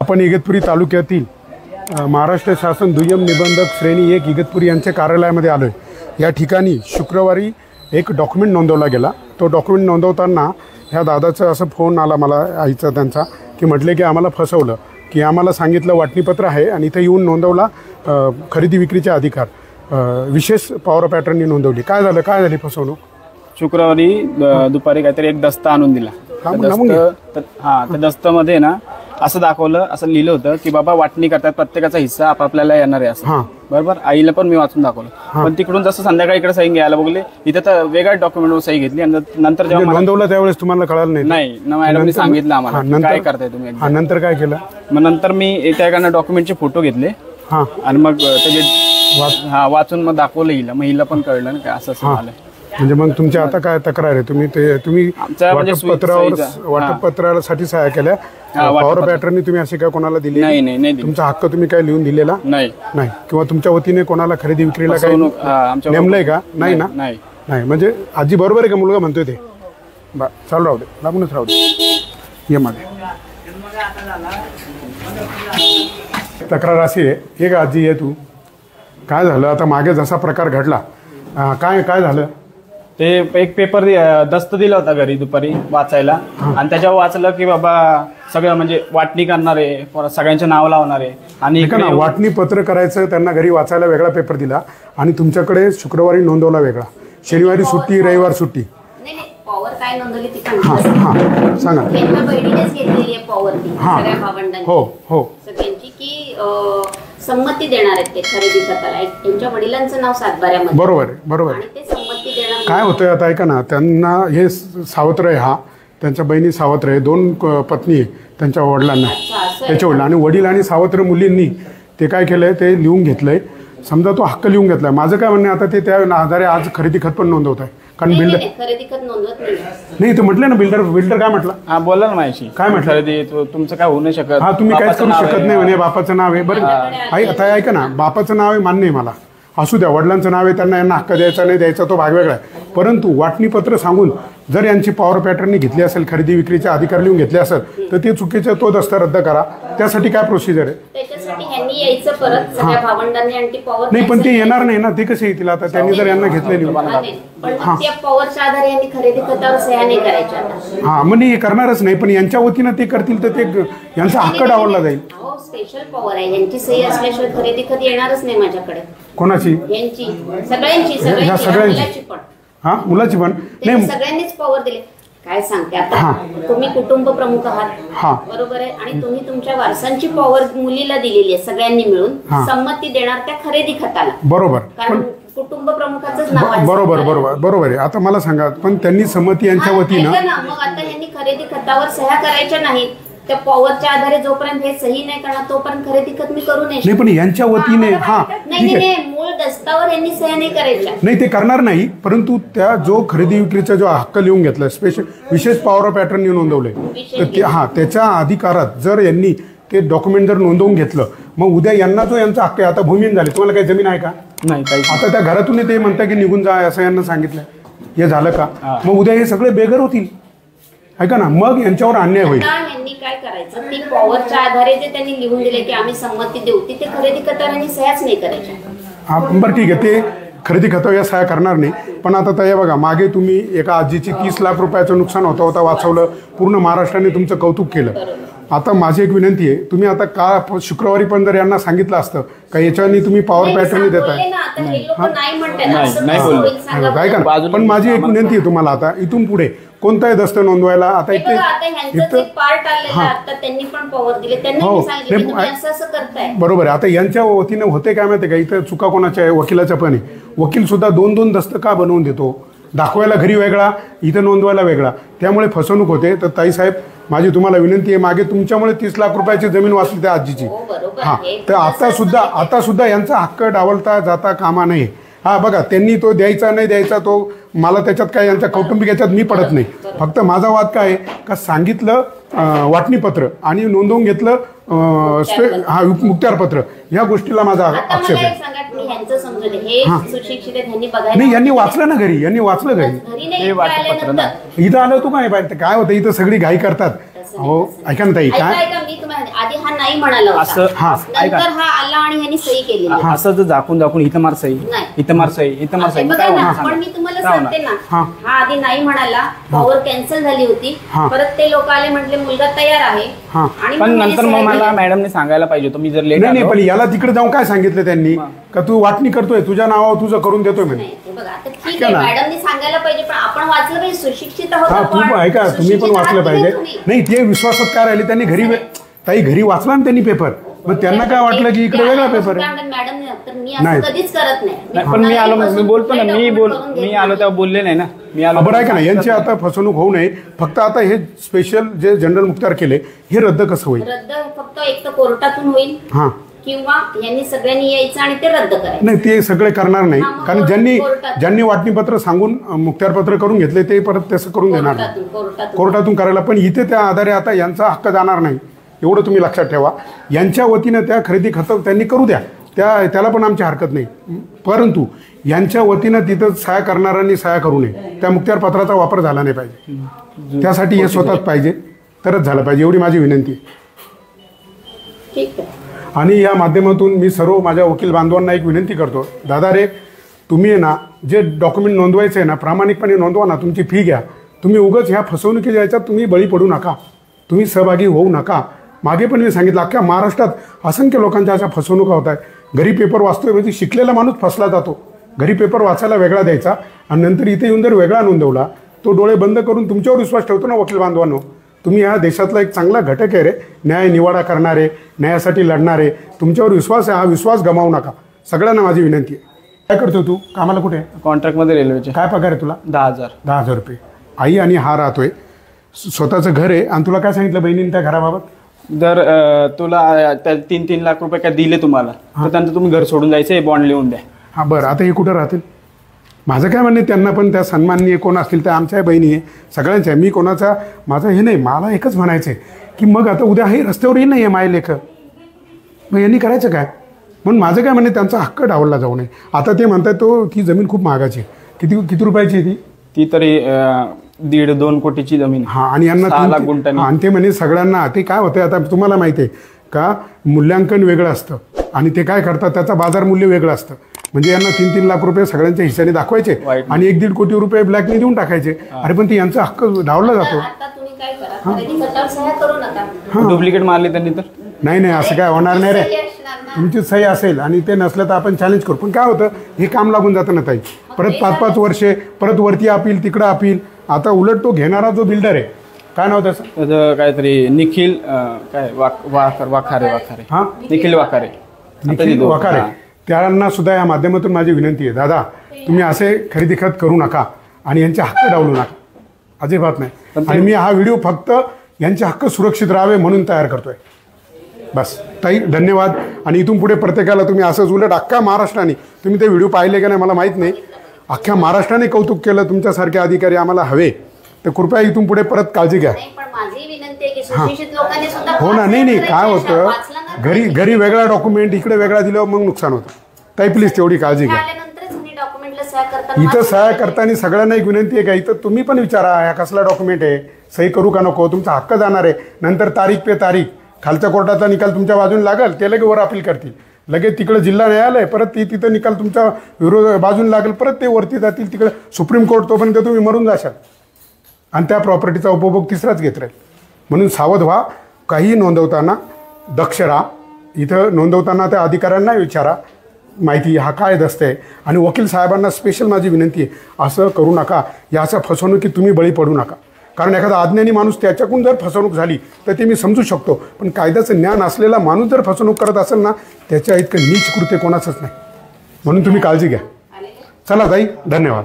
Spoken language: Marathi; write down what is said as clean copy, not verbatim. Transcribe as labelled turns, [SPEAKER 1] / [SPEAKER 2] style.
[SPEAKER 1] आपण इगतपुरी तालुक्यातील महाराष्ट्र शासन दुय्यम निबंधक श्रेणी 1 इगतपुरी यांच्या कार्यालयामध्ये आलो आहे। या ठिकाणी शुक्रवारी एक डॉक्युमेंट नोंदवला गेला। तो डॉक्युमेंट नोंदवताना ह्या दादाचा असं फोन आला मला आईचा त्यांचा की म्हटले की आम्हाला फसवलं, की आम्हाला सांगितलं वाटणीपत्र आहे आणि इथे येऊन नोंदवला खरेदी विक्रीचे अधिकार विशेष पॉवर पॅटर्ननी नोंदवली। काय झाली फसवणूक?
[SPEAKER 2] शुक्रवारी दुपारी काहीतरी एक दस्ता आणून दिला। त्या दस्तामध्ये ना असं दाखवलं, असं लिहिलं होतं की बाबा वाटणी करतात, प्रत्येकाचा हिस्सा आपापल्याला येणार आहे असं। बरोबर, आईला पण मी वाचून दाखवलं। पण तिकडून जसं संध्याकाळी इकडे सही घ्यायला बघले, इथे तर वेगळ्या डॉक्युमेंटवर सही घेतली आणि नंतर जेव्हा
[SPEAKER 1] नोंदवलं त्यावेळेस तुम्हाला कळालं
[SPEAKER 2] नाही ना मॅडमनी सांगितलं आम्हाला काय करताय तुम्ही।
[SPEAKER 1] नंतर काय केलं?
[SPEAKER 2] मग नंतर मी त्याकडनं डॉक्युमेंटचे फोटो घेतले आणि मग त्याचे वाचून मग दाखवलं हिला, मग हिला पण कळलं ना काय असं झालं।
[SPEAKER 1] म्हणजे मग तुमची आता काय तक्रार आहे? तुम्ही वाटपपत्रासाठी सहाय्य केल्या, पॉवर पॅटर्ननी तुम्ही असे काय कोणाला दिली?
[SPEAKER 2] नाही।
[SPEAKER 1] तुमचा हक्क तुम्ही काय लिहून दिलेला नाही? किंवा तुमच्या वतीने कोणाला खरेदी विक्रीला काही नेमलंय का? नाही ना? नाही। म्हणजे आजी बरोबर आहे का? मुलगा म्हणतोय ते चालू राहू दे, लागूनच राहू दे। ये मध्ये तक्रार अशी आहे, एक आजी आहे तू, काय झालं आता मागे जसा प्रकार घडला काय झालं?
[SPEAKER 2] ते एक पेपर दस्त दिला होता घरी दुपारी वाचायला आणि त्याच्यावर वाचलं की बाबा सगळं म्हणजे वाटणी करणार आहे, सगळ्यांचे नाव लावणार आहे आणि
[SPEAKER 1] वाटणी पत्र करायचं त्यांना घरी वाचायला वेगळा पेपर दिला आणि तुमच्याकडे शुक्रवारी नोंदवला वेगळा, शनिवारी सुट्टी, रविवार सुट्टी।
[SPEAKER 3] पॉवर काय नोंदवली ती
[SPEAKER 1] सांगा।
[SPEAKER 3] बहिणीनेच घेतलेली आहे पॉवर ती सगळ्या भावंडांची सगळ्यांची की संमती देणार आहेत ते खरेदी खताला। त्यांच्या वडिलांचं नाव सातबाऱ्यामध्ये।
[SPEAKER 1] बरोबर
[SPEAKER 3] आणि ते संमती देणार।
[SPEAKER 1] काय होतंय आता ऐका ना, त्यांना हे सावत्र आहे, त्यांच्या बहिणी सावत्र आहे, 2 पत्नी आहे त्यांच्या वडिलांना, त्याच्या वडिला आणि वडील आणि सावत्र मुलींनी ते काय केलंय ते लिहून घेतलंय, समजा तो हक्क लिहून घेतलाय। माझं काय म्हणणं आता ते त्या आधारे आज खरेदी खत पण नोंदवत आहे, कारण बिल्डर
[SPEAKER 3] खरेदी खत नोंदवत नाही
[SPEAKER 1] ते म्हटलं ना। बिल्डर काय म्हटलं?
[SPEAKER 2] बोला ना माझ्याशी, काय म्हटलं? खरेदी तुमचं काय होऊ नाही शकत,
[SPEAKER 1] तुम्ही काहीच करू शकत नाही म्हणे, बापाचं नाव आहे। बरं आता ऐका ना, बापाचं नाव आहे मान्य आहे मला, असू द्या, वडिलांचं नाव आहे, त्यांना यांना हक्क द्यायचा नाही द्यायचा तो भाग वेगळा आहे। परंतु वाटणीपत्र सांगून जर यांची पॉवर पॅटर्ननी घेतली असेल, खरेदी विक्रीचे अधिकार लिहून घेतले असेल, तर ते चुकीचं, तो दस्ता रद्द करा। त्यासाठी काय प्रोसिजर आहे? नाही पण ते येणार नाही ना, ते कसे येतील आता? त्यांनी जर यांना घेतलेली मग हे करणारच नाही, पण यांच्या वतीनं ते करतील तर ते यांचा हक्क डावलला जाईल।
[SPEAKER 3] स्पेशल पॉवर आहे, यांची सही असल्याशिवाय खरेदी खत येणारच नाही माझ्याकडे।
[SPEAKER 1] कोणाची?
[SPEAKER 3] यांची, सगळ्यांची पण
[SPEAKER 1] मुलाची पण नाही,
[SPEAKER 3] सगळ्यांनीच पॉवर दिली। काय सांगते आता, तुम्ही कुटुंब प्रमुख आहात, बरोबर आहे, आणि तुम्ही तुमच्या वारसांची पॉवर मुलीला दिलेली आहे, सगळ्यांनी मिळून संमती देणार त्या खरेदी खताला।
[SPEAKER 1] बरोबर,
[SPEAKER 3] कारण कुटुंब प्रमुखाचंच नाव आहे।
[SPEAKER 1] बरोबर आहे। आता मला सांगा, पण त्यांनी संमती यांच्या वतीनं
[SPEAKER 3] मग आता यांनी खरेदी खतावर सह्या करायच्या नाहीत, त्या पॉवरच्या आधारे जोपर्यंत हे सही नाही करणार तोपर्यंत खरेदी खत मी करू नाही।
[SPEAKER 1] पण यांच्या वतीने
[SPEAKER 3] नाही मूळ दस्तावर यांनी सह्या नाही करायच्या।
[SPEAKER 1] नाही ते करणार नाही, परंतु त्या जो खरेदी विक्रीचा जो हक्क लिहून घेतला, विशेष पॉवर पॅटर्न नोंदवले, तर त्याच्या अधिकारात जर यांनी ते डॉक्युमेंट जर नोंदवून घेतलं, मग उद्या यांना जो यांचा हक्क आहे, आता भूमिहीन झाले, तुम्हाला काही जमीन आहे का?
[SPEAKER 2] नाही।
[SPEAKER 1] आता त्या घरातून ते म्हणता की निघून जा असं यांना सांगितलं, हे झालं का? मग उद्या हे सगळे बेघर होतील, ऐका ना, मग यांच्यावर अन्याय होईल।
[SPEAKER 3] यांनी काय करायचं, ती पॉवरच्या आधारे जे त्यांनी लिहून दिले की आम्ही संमती देऊ, ती ते खरेदी खतावर सह्याच नाही करायच्या।
[SPEAKER 1] बरं ठीक आहे, ते खरेदी खतावर या सह्या करणार नाही, पण आता त्या बघा, मागे तुम्ही एका आजीची 30 लाख रुपयाचं नुकसान होता वाचवलं, पूर्ण महाराष्ट्राने तुमचं कौतुक केलं। आता माझी एक विनंती आहे, तुम्ही आता का शुक्रवारी पण जर यांना सांगितलं असतं का याच्यानी तुम्ही पॉवर पॅटर्न देताय, काय का? पण माझी एक विनंती आहे तुम्हाला, आता इथून पुढे कोणताही दस्त नोंदवायला आता बरोबर आहे। आता यांच्या वतीनं होते काय माहिती का, इथं चुका कोणाच्या आहे? वकिलाच्या पण आहे। वकील सुद्धा 2-2 दस्त का बनवून देतो? दाखवायला घरी वेगळा, इथं नोंदवायला वेगळा, त्यामुळे फसवणूक होते। तर ताईसाहेब, माझी तुम्हाला विनंती आहे, मागे तुमच्यामुळे 30 लाख रुपयाची जमीन वाचली त्या आजीची, तर आता सुद्धा यांचा हक्क डावलता जाता कामा नये। बघा, त्यांनी तो द्यायचा नाही द्यायचा, तो मला त्याच्यात काय यांच्या कौटुंबिक याच्यात मी पडत नाही। फक्त माझा वाद काय आहे का, सांगितलं वाटणीपत्र आणि नोंदवून घेतलं मुक्त्यारपत्र, ह्या गोष्टीला माझा आक्षेप आहे। नाही, यांनी वाचलं ना घरी, यांनी वाचलं घरी, इथं आलं तू काय होतं, इथं सगळी घाई करतात,
[SPEAKER 3] तसं
[SPEAKER 1] हो
[SPEAKER 3] नाही, तसं
[SPEAKER 1] ऐका ना ताई
[SPEAKER 3] नाही.
[SPEAKER 1] काय
[SPEAKER 3] ऐका, मी तुम्हाला आधी हा नाही म्हणाला
[SPEAKER 2] असं
[SPEAKER 3] होता,
[SPEAKER 2] ऐका
[SPEAKER 3] नंतर हा आला आणि ह्यांनी सही केली.
[SPEAKER 2] असं जर झाकून झाकून इथं मार सही,
[SPEAKER 3] नाही.
[SPEAKER 2] इथं मार सही, इथं मार सही,
[SPEAKER 3] बघा
[SPEAKER 2] काय
[SPEAKER 3] ना,
[SPEAKER 2] होणार
[SPEAKER 3] पण मी तुम्हाला
[SPEAKER 2] काय होणार?
[SPEAKER 3] सांगते ना,
[SPEAKER 1] हा.
[SPEAKER 3] हा आधी नाही म्हणाला, पॉवर कॅन्सल झाली होती,
[SPEAKER 1] हा.
[SPEAKER 3] परत ते लोक आले म्हटले मुलगा तयार आहे
[SPEAKER 1] हा.
[SPEAKER 3] आणि
[SPEAKER 2] पण
[SPEAKER 3] मग
[SPEAKER 2] नंतर
[SPEAKER 3] ह्यांनी
[SPEAKER 2] मग
[SPEAKER 3] सही
[SPEAKER 2] मला
[SPEAKER 3] केली.
[SPEAKER 2] मॅडमने सांगायला पाहिजे तुम्ही जर लेट
[SPEAKER 1] नाही नाही पण याला तिकडे जाऊन काय सांगितलं त्यांनी का तू वाटणी करतोय तुझ्या नावावर तुझं करून देतोय म्हणे.
[SPEAKER 3] नाही, हे बघा आता ठीक
[SPEAKER 1] ऐका
[SPEAKER 3] आहे,
[SPEAKER 1] ना.
[SPEAKER 3] मॅडमनी सांगायला पाहिजे, पण आपण वाचलं पाहिजे, सुशिक्षित आहोत
[SPEAKER 1] हा
[SPEAKER 3] आपण.
[SPEAKER 1] तू ऐका तुम्ही पण
[SPEAKER 3] सुशिक्षित
[SPEAKER 1] वाचलं
[SPEAKER 3] आहात की
[SPEAKER 1] पाहिजे.
[SPEAKER 3] तुम्ही?
[SPEAKER 1] नाही ते विश्वासात काय राहिले त्यांनी घरी ताई घरी वाचला ना त्यांनी पेपर, मग त्यांना काय वाटलं की इकडे वेगळा पेपर आहे.
[SPEAKER 3] मॅडम तर मी
[SPEAKER 1] नाही.
[SPEAKER 3] असं कधीच करत नाही.
[SPEAKER 2] नाही, पण मी आलो मी बोलतो ना, मी आलो तेव्हा बोलले नाही ना, मी आलो
[SPEAKER 1] बरं आहे का ना यांची आता फसवणूक होऊ नये. फक्त आता हे स्पेशल जे जनरल मुख्तार केले हे रद्द कसं होईल?
[SPEAKER 3] रद्द फक्त एक तर कोर्टातून होईल
[SPEAKER 1] हा
[SPEAKER 3] किंवा यांनी सगळ्यांनी यायचं आणि ते रद्द करायचं.
[SPEAKER 1] नाही ते सगळे करणार नाही,
[SPEAKER 3] हा, मग
[SPEAKER 1] कारण ज्यांनी
[SPEAKER 3] कोर्टात.
[SPEAKER 1] ज्यांनी वाटणीपत्र सांगून मुख्तारपत्र करून घेतले ते परत तसं करून देणार नाही. कोर्टातून करायला. पण इथे त्या आधारे आता यांचा हक्क जाणार नाही, एवढं तुम्ही लक्षात ठेवा. यांच्या वतीनं त्या खरेदी खतं त्यांनी करू द्या, त्याला पण आमची हरकत नाही. परंतु यांच्या वतीनं तिथं सह्या करणाऱ्यांनी सह्या करू नये, त्या मुख्तारपत्राचा वापर झाला नाही पाहिजे. त्यासाठी हे स्वतःच पाहिजे, तरच झालं पाहिजे, एवढी माझी विनंती आहे.
[SPEAKER 3] ठीक आहे.
[SPEAKER 1] आणि या माध्यमातून मी सर्व माझ्या वकील बांधवांना एक विनंती करतो, दादा रे तुम्ही आहे ना जे डॉक्युमेंट नोंदवायचं आहे ना प्रामाणिकपणे नोंदवा ना, तुमची फी घ्या. तुम्ही उगाच ह्या फसवणुकीच्या याच्यात तुम्ही बळी पडू नका, तुम्ही सहभागी होऊ नका. मागे पण मी सांगितलं अख्ख्या महाराष्ट्रात असंख्य लोकांच्या अशा फसवणुका होत आहेत. घरी पेपर वाचतोय म्हणजे शिकलेला माणूस फसला जातो. घरी पेपर वाचायला वेगळा द्यायचा आणि नंतर इथे येऊन जर वेगळा नोंदवला तो डोळे बंद करून तुमच्यावर विश्वास ठेवतो ना वकील बांधवांनो. तुम्ही ह्या देशातला एक चांगला घटक आहे रे, न्याय निवाडा करणारे, न्यायासाठी लढणारे. तुमच्यावर विश्वास आहे, हा विश्वास गमावू नका. सगळ्यांना माझी विनंती आहे. काय करतो तू कामाला? कुठे?
[SPEAKER 2] कॉन्ट्रॅक्टमध्ये रेल्वेचे.
[SPEAKER 1] काय पगार आहे तुला?
[SPEAKER 2] 10,000.
[SPEAKER 1] 10,000 रुपये. आई आणि हा राहतोय, स्वतःचं घर आहे. आणि तुला काय सांगितलं बहिणीने त्या घराबाबत?
[SPEAKER 2] जर तुला 3-3 लाख रुपये काय दिले तुम्हाला तर त्यांचं तुम्ही घर सोडून जायचं, बॉन्ड लिहून द्या.
[SPEAKER 1] हां बरं, आता हे कुठं राहतील? माझं काय म्हणणे त्यांना पण त्या सन्माननीय कोण असतील त्या आमच्या बहिणी आहे, सगळ्यांच्या. मी कोणाचा माझं हे नाही, मला एकच म्हणायचं आहे की मग आता उद्या हे रस्त्यावरही नाही आहे माय लेखं, मग यांनी करायचं काय? म्हणून माझं काय म्हणणे त्यांचा हक्क डावलला जाऊ नये. आता ते म्हणतात तो ती जमीन खूप महागाची आहे. किती रुपयाची आहे ती?
[SPEAKER 2] ती तरी 1.5-2 कोटीची जमीन.
[SPEAKER 1] हां आणि यांना
[SPEAKER 2] 6 लाख गुंठांनी.
[SPEAKER 1] आणि ते म्हणे सगळ्यांना ते काय होतं आता तुम्हाला माहिती आहे का, मूल्यांकन वेगळं असतं आणि ते काय करतात त्याचं बाजार मूल्य वेगळं असतं. म्हणजे यांना 3-3 लाख रुपये सगळ्यांच्या हिश्श्याने दाखवायचे आणि 1-1.5 कोटी रुपये ब्लॅकने देऊन टाकायचे. अरे पण ते यांचा हक्क डावला जातो.
[SPEAKER 3] आता तुम्ही काय करा, खरेदी खतावर सह्या करू नका.
[SPEAKER 2] डुप्लिकेट मारली त्यांनी तर
[SPEAKER 1] नाही असं काय होणार नाही रे.
[SPEAKER 3] सही असणार ना.
[SPEAKER 1] तुमची सही असेल आणि ते नसलं तर आपण चॅलेंज करू. पण काय होतं हे काम लागून जातं ना ताई, परत 5-5 वर्षे परत वरती अपील तिकडं अपील. आता उलट तो घेणारा जो बिल्डर आहे, काय नाव त्याचं
[SPEAKER 2] काहीतरी निखिल काय वाखारे
[SPEAKER 1] हां
[SPEAKER 2] निखिल वाखारे.
[SPEAKER 1] निखिल वाखारे, त्यांना सुद्धा या माध्यमातून माझी विनंती आहे, दादा तुम्ही असे खरेदी खत करू नका आणि यांचे हक्क डावलू नका, अजिबात नाही. आणि मी हा व्हिडिओ फक्त यांचे हक्क सुरक्षित राहावे म्हणून तयार करतोय. बस ताई धन्यवाद. आणि इथून पुढे प्रत्येकाला तुम्ही असंच, उलट अख्ख्या महाराष्ट्राने, तुम्ही ते व्हिडिओ पाहिले का नाही मला माहीत नाही, अख्ख्या महाराष्ट्राने कौतुक केलं. तुमच्यासारखे अधिकारी आम्हाला हवे, तर कृपया इथून पुढे परत काळजी घ्या.
[SPEAKER 3] नाही, पण माझी विनंती आहे की सुशिक्षित लोकांनी सुद्धा
[SPEAKER 1] हो ना. नाही काय होतं
[SPEAKER 3] वाचलं ना.
[SPEAKER 1] घरी वेगळा डॉक्युमेंट इकडे वेगळा दिल्यावर मग नुकसान होतं. ताई प्लीज तेवढी काळजी घ्या.
[SPEAKER 3] आल्यानंतरच मी डॉक्युमेंटला सह्या करताना
[SPEAKER 1] इथं सह्या करताना सगळ्यांना एक विनंती आहे का, इथं तुम्ही पण विचारा ह्या कसला डॉक्युमेंट आहे, सही करू का नको, तुमचा हक्क जाणार आहे. नंतर तारीख पे तारीख, खालच्या कोर्टाचा निकाल तुमच्या बाजून लागेल, ते लगेच वर अपील करतील, लगेच तिकडे जिल्हा न्यायालय, परत तिथं निकाल तुमच्या विरोध बाजून लागेल, परत ते वरती जातील तिकडे सुप्रीम कोर्ट, तोपर्यंत तुम्ही मरून जाशाल आणि त्या प्रॉपर्टीचा उपभोग तिसराच घेत राहील. म्हणून सावध व्हा. काही नोंदवताना दक्ष राहा. इथं नोंदवताना त्या अधिकाऱ्यांना विचारा माहिती हा काय दस्त आहे. आणि वकील साहेबांना स्पेशल माझी विनंती आहे, असं करू नका. याचा फसवणुकीत तुम्ही बळी पडू नका. कारण एखादा अज्ञानी माणूस त्याच्याकडून जर फसवणूक झाली तर ते मी समजू शकतो, पण कायद्याचं ज्ञान असलेला माणूस जर फसवणूक करत असेल ना, त्याच्या इतकं नीच कृत्य कोणाचंच नाही. म्हणून तुम्ही काळजी घ्या. चला ताई धन्यवाद.